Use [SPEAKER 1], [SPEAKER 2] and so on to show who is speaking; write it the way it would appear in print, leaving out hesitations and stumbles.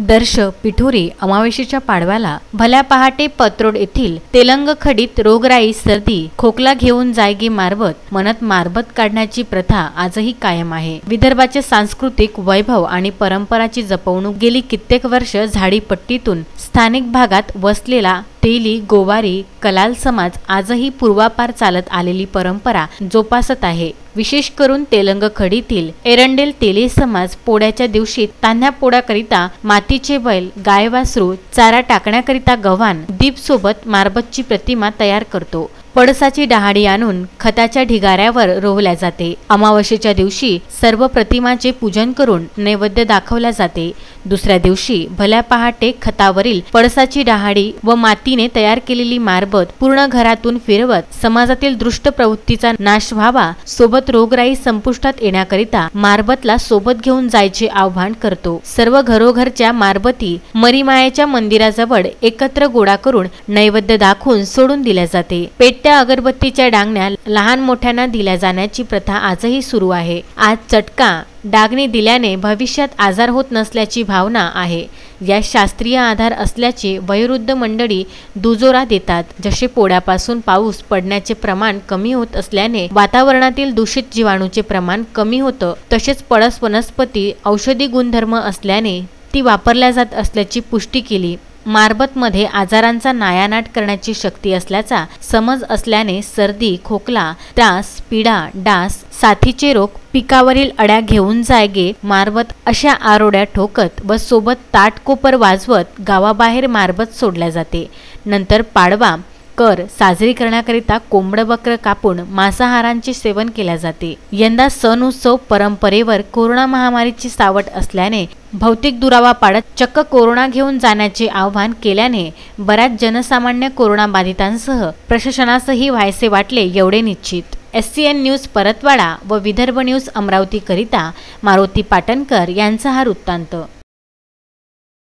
[SPEAKER 1] दर्श पिठोरी अमावास्येच्या पाडव्याला भल्या पहाटे पत्रोड येथील तेलंग खडीत रोगराई सर्दी खोकला घेऊन जायगी मारबत म्हणत मारबत काढण्याची प्रथा आजही कायम आहे। विदर्भाचे सांस्कृतिक वैभव आणि परंपराची जपवणूक गेली कित्येक वर्ष झाडीपट्टीतून स्थानिक भागात वसलेला तेली गोवारी कलाल समाज आजही पूर्वापार चालत आलेली परंपरा जोपासत आहे। विशेष करून तेलंग खडीतील एरंडेल तेली समाज पोळ्याच्या दिवशी तान्ह्या पोळ्याकरिता मातीचे बैल गाय वासरू चारा टाकण्याकरिता गव्हाण दीप सोबत मारबतची प्रतिमा तयार करतो। पळसाची डहाळी आणून खताच्या ढिगाऱ्यावर रोवल्या जाते। अमावास्येच्या दिवशी सर्व प्रतिमांचे पूजन करून नैवेद्य दाखवल्या जाते। दुसऱ्या दिवशी भल्या पहाटे खतावरील पळसाची डहाळी व मातीने तयार केलेली मारबत पूर्ण घरातून फिरवत समाजातील दुष्ट प्रवृत्तीचा नाश व्हावा सोबत रोगराई संपुष्टात येण्याकरिता मारबतला सोबत घेऊन जायचे आवाहन करतो। सर्व घरोघरच्या मारबती मरीमायेच्या मंदिराजवळ एकत्र गोळा करून नैवेद्य दाखवून सोडून दिल्या जाते। त्या अगरबत्तीच्या डांगण्या लहान मोठ्यांना दिल्या जाण्याची प्रथा आजही सुरू आहे। आज चटका डागणी दिल्याने भविष्यात आजार होत नसल्याची भावना आहे। या शास्त्रीय आधार असल्याचे वयोवृद्ध मंडळी दुजोरा देतात। जसे पोळ्यापासून पाऊस पडण्याचे प्रमाण कमी होत असल्याने वातावरणातील दूषित जीवाणूचे प्रमाण कमी होतं, तसेच पळस वनस्पती औषधी गुणधर्म असल्याने ती वापरल्या जात असल्याची पुष्टी केली। मारबतमध्ये आजारांचा नायानाट करण्याची शक्ती असल्याचा समज असल्याने सर्दी खोकला त्रास पीडा डास साथीचे रोग पिकावरील अड्या घेऊन जायगे मारबत अशा आरोड्या ठोकत व सोबत ताटकोपर वाजवत गावाबाहेर मारबत सोडल्या जाते। नंतर पाडवा कर साजरी करण्याकरिता कोंबड बकर कापून मांसाहारांचे सेवन केले जाते। यंदा सण उत्सव परंपरेवर कोरोना महामारीची सावट असल्याने भौतिक दुरावा पाळत चक्क कोरोना घेऊन जाण्याचे आवाहन केल्याने बऱ्याच जनसामान्य कोरोना बाधितांसह प्रशासनासही व्हायचे वाटले एवढे निश्चित। SCN न्यूज परतवाडा व विदर्भ न्यूज अमरावती करिता मारुती पाटणकर यांचा हा वृत्तांत।